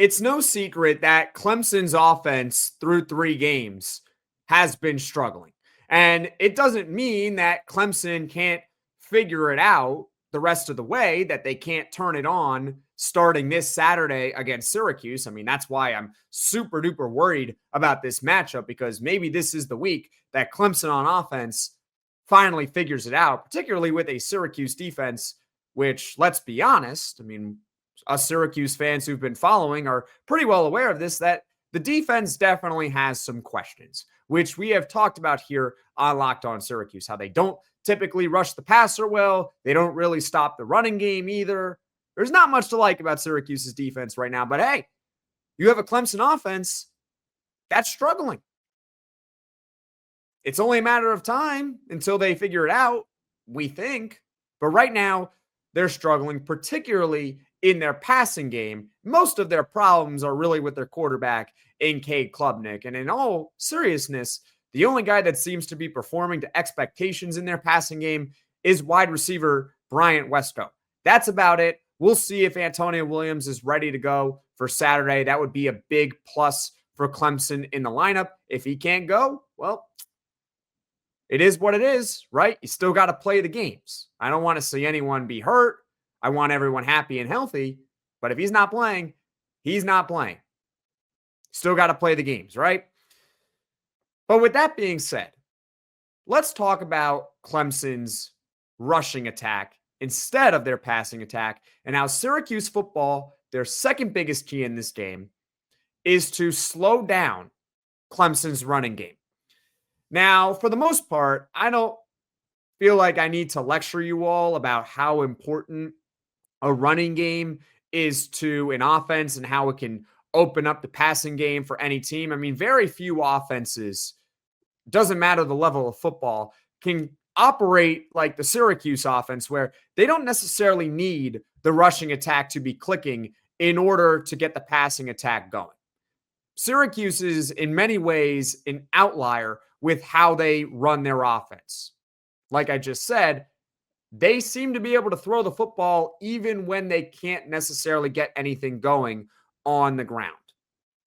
It's no secret that Clemson's offense through 3 games has been struggling. And it doesn't mean that Clemson can't figure it out the rest of the way, that they can't turn it on starting this Saturday against Syracuse. I mean, that's why I'm super duper worried about this matchup, because maybe this is the week that Clemson on offense finally figures it out, particularly with a Syracuse defense, which, let's be honest, I mean, us Syracuse fans who've been following are pretty well aware of this, that the defense definitely has some questions, which we have talked about here on Locked On Syracuse, how they don't typically rush the passer well. They don't really stop the running game either. There's not much to like about Syracuse's defense right now, but hey, you have a Clemson offense that's struggling. It's only a matter of time until they figure it out, we think. But right now, they're struggling, particularly in their passing game. Most of their problems are really with their quarterback in Cade Klubnik. And in all seriousness, the only guy that seems to be performing to expectations in their passing game is wide receiver Bryant Wesco. That's about it. We'll see if Antonio Williams is ready to go for Saturday. That would be a big plus for Clemson in the lineup. If he can't go, well, it is what it is, right? You still got to play the games. I don't want to see anyone be hurt. I want everyone happy and healthy. But if he's not playing, he's not playing. Still got to play the games, right? But with that being said, let's talk about Clemson's rushing attack instead of their passing attack, and how Syracuse football, their second biggest key in this game, is to slow down Clemson's running game. Now, for the most part, I don't feel like I need to lecture you all about how important a running game is to an offense and how it can open up the passing game for any team. I mean, very few offenses, doesn't matter the level of football, can operate like the Syracuse offense, where they don't necessarily need the rushing attack to be clicking in order to get the passing attack going. Syracuse is in many ways an outlier with how they run their offense. Like I just said, they seem to be able to throw the football even when they can't necessarily get anything going on the ground.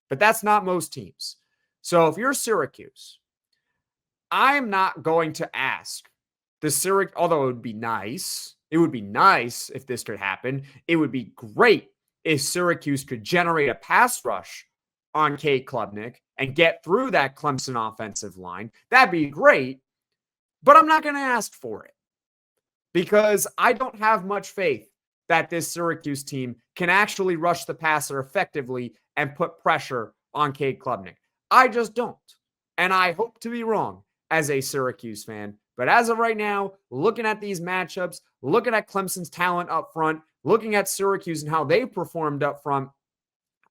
But that's not most teams. So if you're Syracuse, I'm not going to ask the Syracuse, although it would be nice if this could happen. It would be great if Syracuse could generate a pass rush on Cade Klubnik and get through that Clemson offensive line. That'd be great, but I'm not going to ask for it because I don't have much faith that this Syracuse team can actually rush the passer effectively and put pressure on Cade Klubnik. I just don't. And I hope to be wrong as a Syracuse fan. But as of right now, looking at these matchups, looking at Clemson's talent up front, looking at Syracuse and how they performed up front,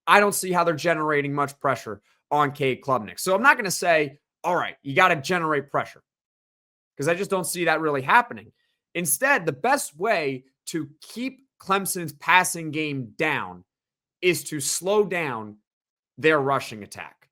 I don't see how they're generating much pressure on Cade Klubnik. So I'm not going to say, all right, you got to generate pressure, because I just don't see that really happening. Instead, the best way to keep Clemson's passing game down is to slow down their rushing attack.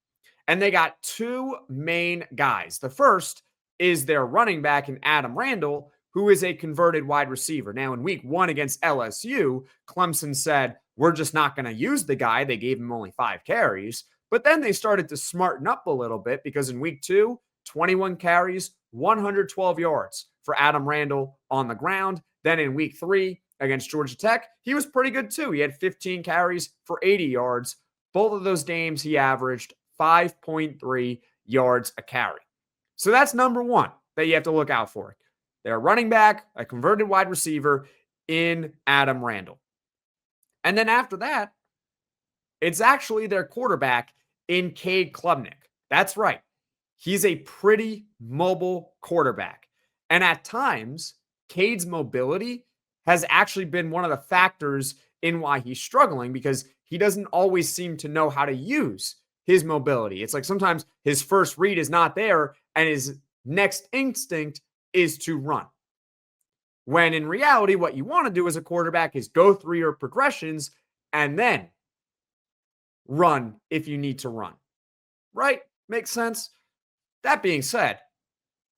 And they got two main guys. The first is their running back in Adam Randall, who is a converted wide receiver. Now, in week 1 against LSU, Clemson said, we're just not going to use the guy. They gave him only 5 carries. But then they started to smarten up a little bit, because in week 2, 21 carries, 112 yards for Adam Randall on the ground. Then in week 3 against Georgia Tech, he was pretty good too. He had 15 carries for 80 yards. Both of those games, he averaged 5.3 yards a carry. So that's number one that you have to look out for. They're a running back, a converted wide receiver in Adam Randall. And then after that, it's actually their quarterback in Cade Klubnik. That's right. He's a pretty mobile quarterback. And at times, Cade's mobility has actually been one of the factors in why he's struggling, because he doesn't always seem to know how to use his mobility. It's like sometimes his first read is not there and his next instinct is to run. When in reality, what you want to do as a quarterback is go through your progressions and then run if you need to run. Right? Makes sense? That being said,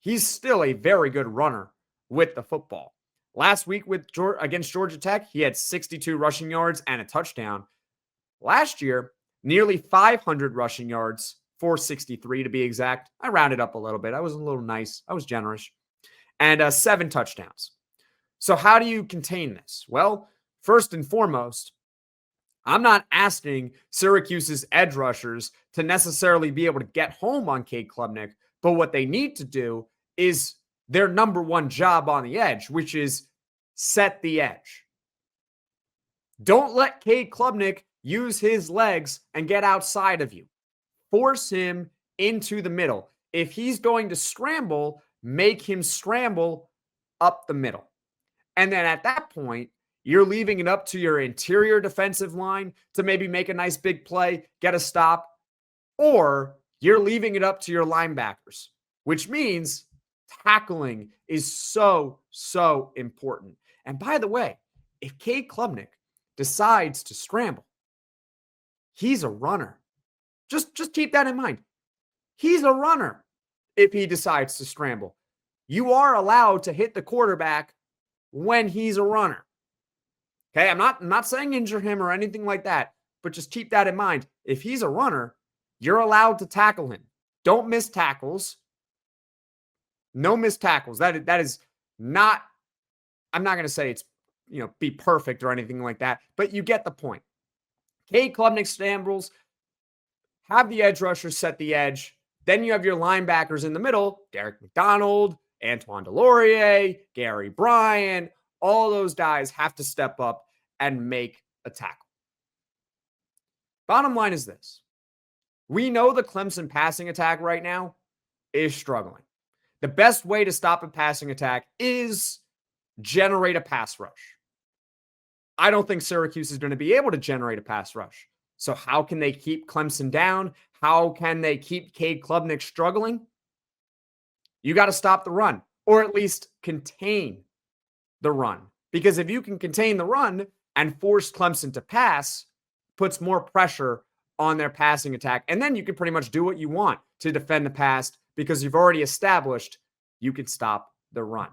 he's still a very good runner with the football. Last week against Georgia Tech, he had 62 rushing yards and a touchdown. Last year, nearly 500 rushing yards, 463 to be exact. I rounded up a little bit. I was a little nice. I was generous. And 7 touchdowns. So how do you contain this? Well, first and foremost, I'm not asking Syracuse's edge rushers to necessarily be able to get home on Cade Klubnik, but what they need to do is their number one job on the edge, which is set the edge. Don't let Cade Klubnik use his legs and get outside of you. Force him into the middle. If he's going to scramble, make him scramble up the middle. And then at that point, you're leaving it up to your interior defensive line to maybe make a nice big play, get a stop, or you're leaving it up to your linebackers, which means tackling is so, so important. And by the way, if Cade Klubnik decides to scramble, he's a runner. Just keep that in mind. He's a runner if he decides to scramble. You are allowed to hit the quarterback when he's a runner. Okay, I'm not saying injure him or anything like that, but just keep that in mind. If he's a runner, you're allowed to tackle him. Don't miss tackles. No missed tackles. That is not, I'm not going to say it's, be perfect or anything like that, but you get the point. Cade Klubnik scrambles, have the edge rushers set the edge. Then you have your linebackers in the middle, Derek McDonald, Antoine Delorier, Gary Bryant. All those guys have to step up and make a tackle. Bottom line is this. We know the Clemson passing attack right now is struggling. The best way to stop a passing attack is generate a pass rush. I don't think Syracuse is going to be able to generate a pass rush. So how can they keep Clemson down? How can they keep Cade Klubnik struggling? You got to stop the run, or at least contain the run. Because if you can contain the run and force Clemson to pass, puts more pressure on their passing attack. And then you can pretty much do what you want to defend the pass because you've already established you can stop the run.